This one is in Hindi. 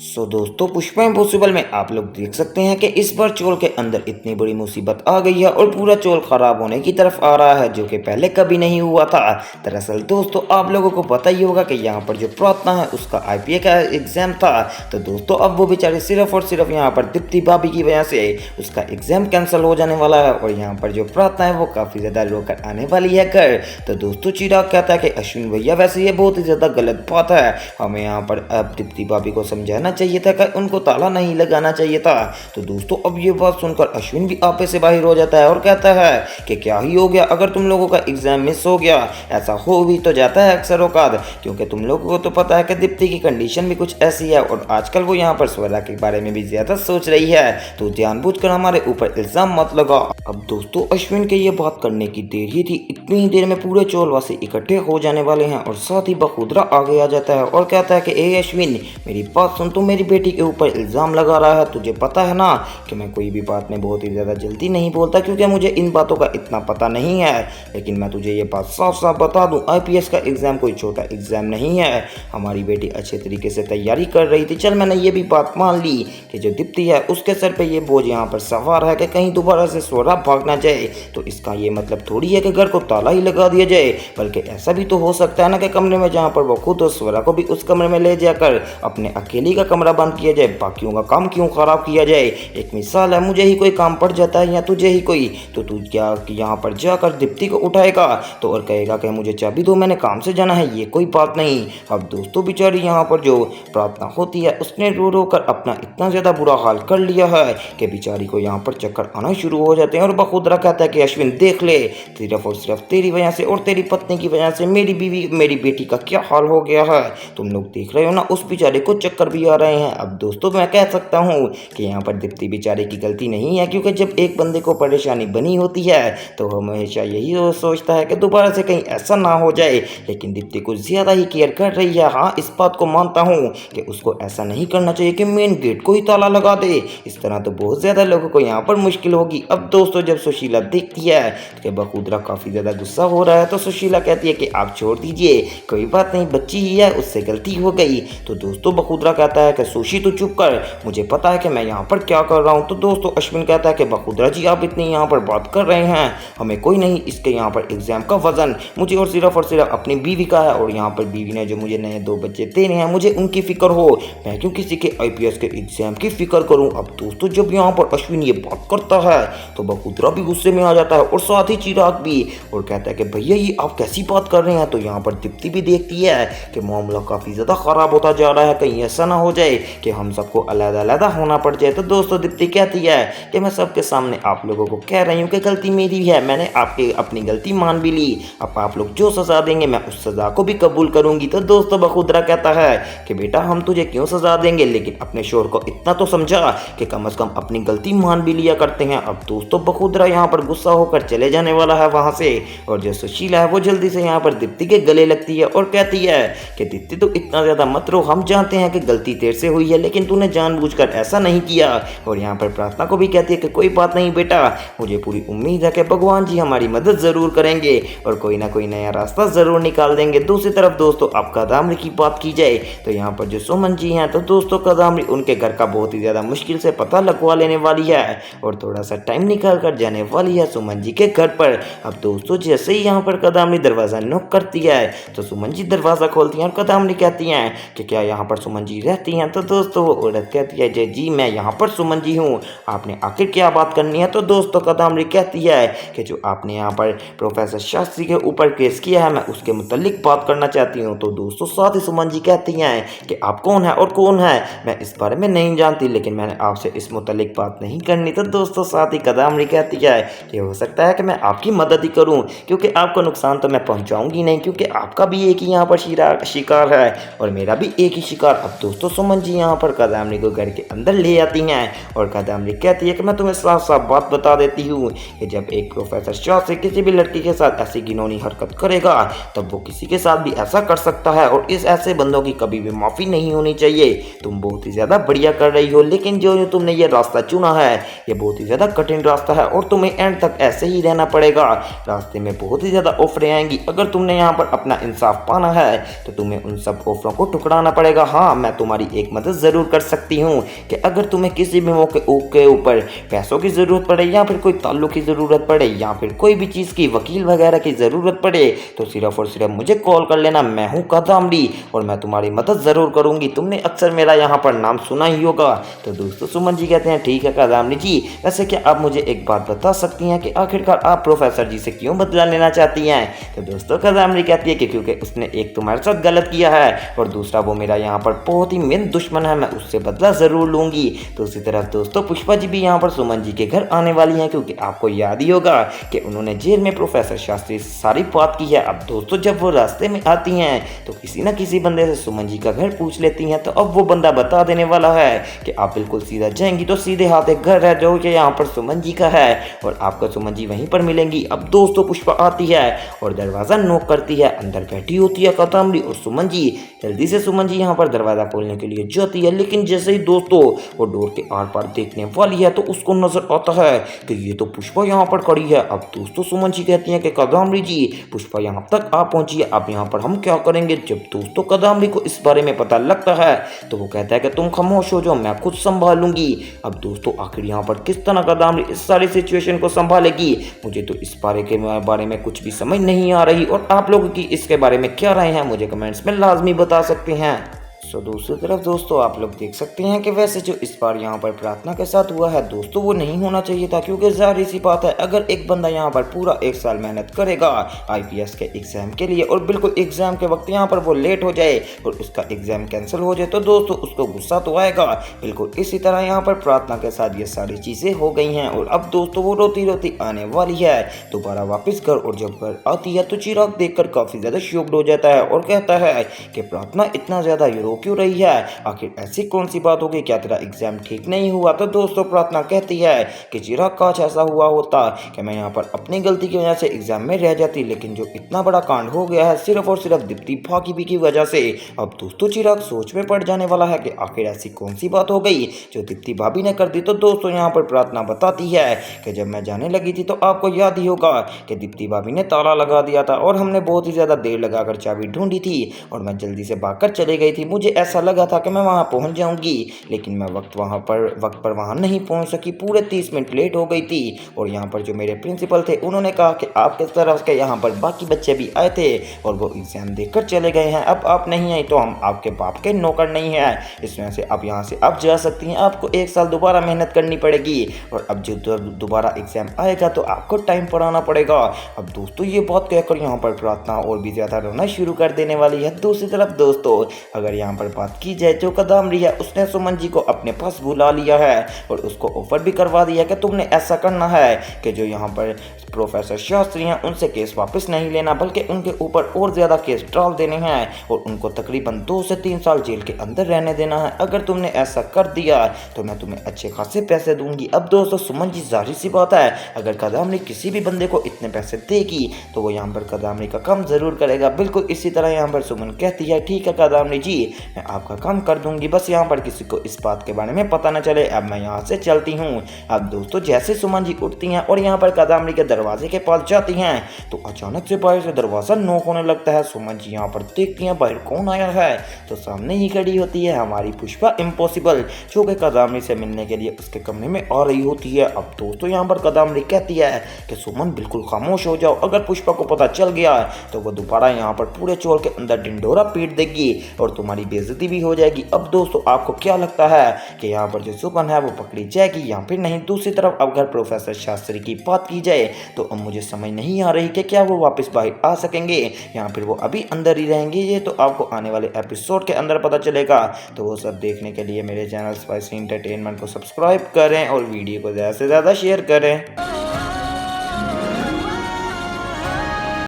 दोस्तों पुष्पा इम्पॉसिबल में आप लोग देख सकते हैं कि इस बार चोल के अंदर इतनी बड़ी मुसीबत आ गई है और पूरा चोल खराब होने की तरफ आ रहा है, जो कि पहले कभी नहीं हुआ था। दरअसल दोस्तों आप लोगों को पता ही होगा कि यहाँ पर जो प्रार्थना है उसका आईपीए का एग्जाम था। तो दोस्तों अब वो बेचारे सिर्फ और सिर्फ यहाँ पर दीप्ति भाभी की वजह से उसका एग्जाम कैंसिल हो जाने वाला है और यहाँ पर जो प्रार्थना है वो काफ़ी ज़्यादा रोकर आने वाली है घर। तो दोस्तों चिराग कहता है कि अश्विन भैया वैसे ये बहुत ही ज़्यादा गलत बात है, हमें यहाँ पर अब दीप्ति भाभी को समझाना चाहिए था कि उनको ताला नहीं लगाना चाहिए था। तो दोस्तों अब ये बात सुनकर अश्विन भी आपे से बाहर हो जाता है और कहता है कि क्या ही हो गया अगर तुम लोगों का एग्जाम मिस हो गया, ऐसा हो भी तो जाता है अक्सर औकात, क्योंकि तुम लोगों को तो पता है कि दीप्ति की कंडीशन भी कुछ ऐसी है और आजकल वो यहाँ पर स्वरा के बारे में भी ज्यादा सोच रही है, तो जानबूझकर हमारे ऊपर इल्जाम मत लगा। अब दोस्तों अश्विन के ये बात करने की देर ही थी, इतनी ही देर में पूरे चोलवासी इकट्ठे हो जाने वाले हैं और साथ ही बखुदरा आगे आ जाता है और कहता है कि ए अश्विन मेरी बात सुन, तू मेरी बेटी के ऊपर इल्ज़ाम लगा रहा है, तुझे पता है ना कि मैं कोई भी बात में बहुत ही ज़्यादा जल्दी नहीं बोलता क्योंकि मुझे इन बातों का इतना पता नहीं है। लेकिन मैं तुझे ये बात साफ साफ बता दूं, आईपीएस का एग्ज़ाम कोई छोटा एग्ज़ाम नहीं है, हमारी बेटी अच्छे तरीके से तैयारी कर रही थी। चल मैंने ये भी बात मान ली कि जो दीप्ति है उसके सर पर ये बोझ यहाँ पर सवार है कि कहीं दोबारा से स्वरा भाग ना जाए, तो इसका ये मतलब थोड़ी है कि घर को ताला ही लगा दिया जाए, बल्कि ऐसा भी तो हो सकता है ना कि कमरे में जहाँ पर वो खुद हो स्वरा को भी उस कमरे में ले जाकर अपने अकेली का कमरा बंद किया जाए, बाकियों का काम क्यों खराब किया जाए। एक मिसाल है, मुझे ही कोई काम पड़ जाता है या तुझे ही कोई, तो तू क्या यहाँ पर जाकर दीप्ति को उठाएगा तो और कहेगा कि मुझे चाबी दो मैंने काम से जाना है, ये कोई बात नहीं। अब दोस्तों बेचारी यहाँ पर जो प्रार्थना होती है उसने रो रो कर अपना इतना ज़्यादा बुरा हाल कर लिया है कि बेचारी को यहाँ पर चक्कर आना शुरू हो जाते हैं और बखुदरा कहता है कि अश्विन देख ले, सिर्फ और सिर्फ तेरी वजह से और तेरी पत्नी की वजह से मेरी बीवी मेरी बेटी का क्या हाल हो गया है, तुम लोग देख रहे हो ना उस बेचारे को चक्कर भी आ रहे हैं। अब दोस्तों मैं कह सकता हूँ कि यहाँ पर दीप्ति बेचारे की गलती नहीं है, क्योंकि जब एक बंदे को परेशानी बनी होती है तो हम हमेशा यही सोचता है कि दोबारा से कहीं ऐसा ना हो जाए, लेकिन दीप्ति कुछ ज़्यादा ही केयर कर रही है। हाँ इस बात को मानता हूँ कि उसको ऐसा नहीं करना चाहिए कि मेन गेट को ही ताला लगा दे, इस तरह तो बहुत ज़्यादा लोगों को यहाँ पर मुश्किल होगी। अब दोस्तों जब सुशीला देखती है कि बखुदरा काफ़ी ज़्यादा गुस्सा हो रहा है तो सुशीला कहती है कि आप छोड़ दीजिए, कोई बात नहीं, बच्ची ही है, उससे गलती हो गई। तो दोस्तों बखुदरा कहता है कि सुशी तो चुप कर, मुझे पता है कि मैं यहाँ पर क्या कर रहा हूँ। तो दोस्तों अश्विन कहता है कि बखुदरा जी आप इतनी यहाँ पर बात कर रहे हैं, हमें कोई नहीं, इसके यहाँ पर एग्जाम का वजन मुझे और सिर्फ अपनी बीवी का है, और यहाँ पर बीवी ने जो मुझे नए 2 बच्चे देने हैं मुझे उनकी फिक्र हो, मैं क्यों किसी के आईपीएस के एग्जाम की फिक्र करूँ। अब दोस्तों जब यहाँ पर अश्विन ये बात करता है तो बखुदरा भी गुस्से में आ जाता है और साथ ही चिराग भी, और कहता है कि भैया ये आप कैसी बात कर रहे हैं। तो यहाँ पर दीप्ति भी देखती है कि मामला काफ़ी ज़्यादा ख़राब होता जा रहा है, कहीं ऐसा ना हो जाए कि हम सबको अलग-अलग होना पड़ जाए। तो दोस्तों दीप्ति कहती है कि मैं सबके सामने आप लोगों को कह रही हूँ कि गलती मेरी है, मैंने आपकी अपनी गलती मान भी ली, अब आप लोग जो सज़ा देंगे मैं उस सज़ा को भी कबूल करूँगी। तो दोस्तों बखुदरा कहता है कि बेटा हम तुझे क्यों सज़ा देंगे, लेकिन अपने शोर को इतना तो समझा कि कम से कम अपनी गलती मान भी लिया करते हैं। अब दोस्तों बखुदरा यहाँ पर गुस्सा होकर चले जाने वाला है वहाँ से, और जो सुशीला है वो जल्दी से यहाँ पर दीप्ति के गले लगती है और कहती है कि दीप्ति तो इतना ज़्यादा मत रो, हम जानते हैं कि गलती तेरे से हुई है लेकिन तूने जानबूझकर ऐसा नहीं किया। और यहाँ पर प्रार्थना को भी कहती है कि कोई बात नहीं बेटा, मुझे पूरी उम्मीद है कि भगवान जी हमारी मदद ज़रूर करेंगे और कोई ना कोई नया रास्ता ज़रूर निकाल देंगे। दूसरी तरफ दोस्तों अब कादामरी की बात की जाए तो यहाँ पर जो सुमन जी हैं, तो दोस्तों कादामरी उनके घर का बहुत ही ज़्यादा मुश्किल से पता लगवा लेने वाली है और थोड़ा सा टाइम निकाल कर जाने वाली है सुमन जी के घर पर। अब दोस्तों जैसे ही यहाँ पर कादामरी दरवाज़ा नॉक करती है तो सुमन जी दरवाज़ा खोलती हैं और कादामरी कहती हैं कि क्या यहाँ पर सुमन जी रहती हैं। तो दोस्तों वो औरत कहती है जी मैं यहाँ पर सुमन जी हूँ, आपने आखिर क्या बात करनी है। तो दोस्तों कादामरी कहती है कि जो आपने यहाँ पर प्रोफेसर शास्त्री के ऊपर केस किया है मैं उसके मुतल्लिक बात करना चाहती हूँ। तो दोस्तों साथ ही सुमन जी कहती हैं कि आप कौन है और कौन है, मैं इस बारे में नहीं जानती, लेकिन मैंने आपसे इस मुतल्लिक बात नहीं करनी। तो दोस्तों साथ ही कादामरी कहती है कि हो सकता है कि मैं आपकी मदद ही करूँ, क्योंकि आपको नुकसान तो मैं पहुँचाऊँगी नहीं, क्योंकि आपका भी एक ही यहाँ पर शिकार है और मेरा भी एक ही शिकार। अब दोस्तों सुमन जी यहाँ पर कादामरी को घर के अंदर ले आती हैं और कादामरी कहती है कि मैं तुम्हें साफ साफ बात बता देती हूँ कि जब एक प्रोफेसर शाह से किसी भी लड़की के साथ ऐसी घिनौनी हरकत करेगा तब वो किसी के साथ भी ऐसा कर सकता है, और इस ऐसे बंदों की कभी भी माफ़ी नहीं होनी चाहिए। तुम बहुत ही ज़्यादा बढ़िया कर रही हो, लेकिन जो तुमने ये रास्ता चुना है ये बहुत ही ज़्यादा कठिन रास्ता है और तुम्हें एंड तक ऐसे ही रहना पड़ेगा। रास्ते में बहुत ही ज़्यादा ऑफरें आएंगी, अगर तुमने यहाँ पर अपना इंसाफ पाना है तो तुम्हें उन सब ऑफरों को ठुकराना पड़ेगा। हाँ मैं तुम्हारी एक मदद ज़रूर कर सकती हूँ कि अगर तुम्हें किसी भी मौके के ऊपर पैसों की ज़रूरत पड़े या फिर कोई ताल्लुक की ज़रूरत पड़े या फिर कोई भी चीज़ की वकील वगैरह की ज़रूरत पड़े तो सिर्फ और सिर्फ मुझे कॉल कर लेना। मैं हूँ कादम्बरी और मैं तुम्हारी मदद ज़रूर करूँगी। तुमने अक्सर मेरा यहाँ पर नाम सुना ही होगा। तो दोस्तों सुमन जी कहते हैं ठीक है कादम्बरी जी, वैसे क्या आप मुझे एक बात बता सकती हैं कि आखिरकार आप प्रोफेसर जी से क्यों बदला लेना चाहती हैं? तो दोस्तों कादम्बरी कहती है कि क्योंकि उसने एक तुम्हारे साथ गलत किया है और दूसरा वो मेरा यहाँ पर बहुत ही मेन दुश्मन है, मैं उससे बदला ज़रूर लूँगी। तो उसी तरफ दोस्तों पुष्पा जी भी यहाँ पर सुमन जी के घर आने वाली हैं, क्योंकि आपको याद ही होगा कि उन्होंने जेल में प्रोफेसर शास्त्री से सारी बात की है। अब दोस्तों जब वो रास्ते में आती हैं तो किसी न किसी बंदे से सुमन जी का घर पूछ लेती हैं, तो अब वो बंदा बता देने वाला है कि आप बिल्कुल सीधा जाएंगी तो सीधे हाथ एक घर है जो कि यहाँ पर सुमन जी का है और आपको सुमन जी वहीं पर मिलेंगी। अब दोस्तों पुष्पा आती है और दरवाज़ा नॉक करती है, अंदर बैठी होती है कादम्बरी और सुमन जी। जल्दी से सुमन जी यहाँ पर दरवाज़ा खोलने के लिए जाती है, लेकिन जैसे ही दोस्तों वो डोर के आर पार देखने वाली है तो उसको नजर आता है कि ये तो पुष्पा यहाँ पर खड़ी है। अब दोस्तों सुमन जी कहती हैं कि कादम्बरी जी पुष्पा यहाँ तक आ पहुंची है, अब यहाँ पर हम क्या करेंगे? जब दोस्तों कादम्बरी को इस बारे में पता लगता है तो वो कहता है कि तुम खामोश हो जाओ, मैं खुद संभालूंगी। अब दोस्तों आखिर यहाँ पर किस तरह कादम्बरी इस सारी सिचुएशन को संभालेगी, मुझे तो इस बारे में कुछ भी समझ नहीं आ रही। और आप लोगों की इसके बारे में क्या राय है मुझे कमेंट्स में लाजमी बता सकते हैं। सो दूसरी तरफ दोस्तों आप लोग देख सकते हैं कि वैसे जो इस बार यहाँ पर प्रार्थना के साथ हुआ है दोस्तों वो नहीं होना चाहिए था, क्योंकि जाहिर सी बात है अगर एक बंदा यहाँ पर पूरा 1 साल मेहनत करेगा आईपीएस के एग्जाम के लिए और बिल्कुल एग्जाम के वक्त यहाँ पर वो लेट हो जाए और उसका एग्जाम कैंसिल हो जाए तो दोस्तों उसको गुस्सा तो आएगा। बिल्कुल इसी तरह यहाँ पर प्रार्थना के साथ ये सारी चीज़ें हो गई हैं और अब दोस्तों वो रोती रोती आने वाली है दोबारा वापस घर। और जब घर आती है तो चिराग देखकर काफ़ी ज़्यादा शॉक्ड हो जाता है और कहता है कि प्रार्थना इतना ज़्यादा रो क्यों रही है, आखिर ऐसी कौन सी बात होगी, क्या तेरा एग्जाम ठीक नहीं हुआ? तो दोस्तों प्रार्थना कहती है कि चिराग काश ऐसा हुआ होता कि मैं यहाँ पर अपनी गलती की वजह से एग्जाम में रह जाती, लेकिन जो इतना बड़ा कांड हो गया है सिर्फ और सिर्फ दीप्ति भाभी की वजह से। अब दोस्तों चिराग सोच में पड़ जाने वाला है कि आखिर ऐसी कौन सी बात हो गई जो दीप्ति भाभी ने कर दी। तो दोस्तों यहाँ पर प्रार्थना बताती है कि जब मैं जाने लगी थी तो आपको याद ही होगा कि दीप्ति भाभी ने ताला लगा दिया था और हमने बहुत ही ज़्यादा देर लगाकर चाबी ढूंढी थी और मैं जल्दी से भागकर चली गई थी। मुझे ऐसा लगा था कि मैं वहां पहुंच जाऊंगी, लेकिन मैं वक्त पर वहां नहीं पहुंच सकी, पूरे 30 मिनट लेट हो गई थी। और यहाँ पर जो मेरे प्रिंसिपल थे उन्होंने कहा कि आपके तरफ के यहाँ पर बाकी बच्चे भी आए थे और वो एग्जाम देकर चले गए हैं, अब आप नहीं आई तो हम आपके बाप के नौकर नहीं हैं, इस वजह से अब यहाँ से आप जा सकती हैं, आपको 1 साल दोबारा मेहनत करनी पड़ेगी और अब जो दोबारा एग्जाम आएगा तो आपको टाइम पर आना पड़ेगा। अब दोस्तों ये बात कहकर यहाँ पर प्रार्थना और भी ज़्यादा रोना शुरू कर देने वाली है। दूसरी तरफ दोस्तों अगर यहाँ पर बात की जाए जो कादम्बरी है उसने सुमन जी को अपने पास बुला लिया है और उसको ऑफर भी करवा दिया कि तुमने ऐसा करना है कि जो यहाँ पर प्रोफेसर शास्त्री हैं उनसे केस वापस नहीं लेना बल्कि उनके ऊपर और ज़्यादा केस डाल देने हैं और उनको तकरीबन 2 से 3 साल जेल के अंदर रहने देना है। अगर तुमने ऐसा कर दिया तो मैं तुम्हें अच्छे खासे पैसे दूंगी। अब दोस्तों सुमन जी जाहिर सी बात है अगर कादम्बरी किसी भी बंदे को इतने पैसे देगी तो वो यहाँ पर कादम्बरी का काम ज़रूर करेगा। बिल्कुल इसी तरह यहाँ पर सुमन कहती है ठीक है कादम्बरी जी मैं आपका काम कर दूंगी, बस यहाँ पर किसी को इस बात के बारे में पता न चले, अब मैं यहाँ से चलती हूँ। अब दोस्तों जैसे सुमन जी उठती हैं और यहाँ पर कादम्बरी के दरवाजे के पास जाती हैं तो अचानक से बाहर से दरवाज़ा नॉक होने लगता है। सुमन जी यहाँ पर देखती हैं बाहर कौन आया है तो सामने ही खड़ी होती है हमारी पुष्पा इम्पॉसिबल जो कि कादम्बरी से मिलने के लिए उसके कमरे में आ रही होती है। अब दोस्तों यहाँ पर कादम्बरी कहती है कि सुमन बिल्कुल खामोश हो जाओ, अगर पुष्पा को पता चल गया तो वो दोबारा यहाँ पर पूरे चोर के अंदर ढिंडोरा पीट देगी और तुम्हारी बेइज्जती भी हो जाएगी। अब दोस्तों आपको क्या लगता है कि यहाँ पर जो सुमन है वो पकड़ी जाएगी या फिर नहीं? दूसरी तरफ अगर प्रोफेसर शास्त्री की बात की जाए तो अब मुझे समझ नहीं आ रही कि क्या वो वापस बाहर आ सकेंगे या फिर वो अभी अंदर ही रहेंगे, ये तो आपको आने वाले एपिसोड के अंदर पता चलेगा। तो वो सब देखने के लिए मेरे चैनल स्पाइसी एंटरटेनमेंट को सब्सक्राइब करें और वीडियो को ज़्यादा से ज़्यादा शेयर करें।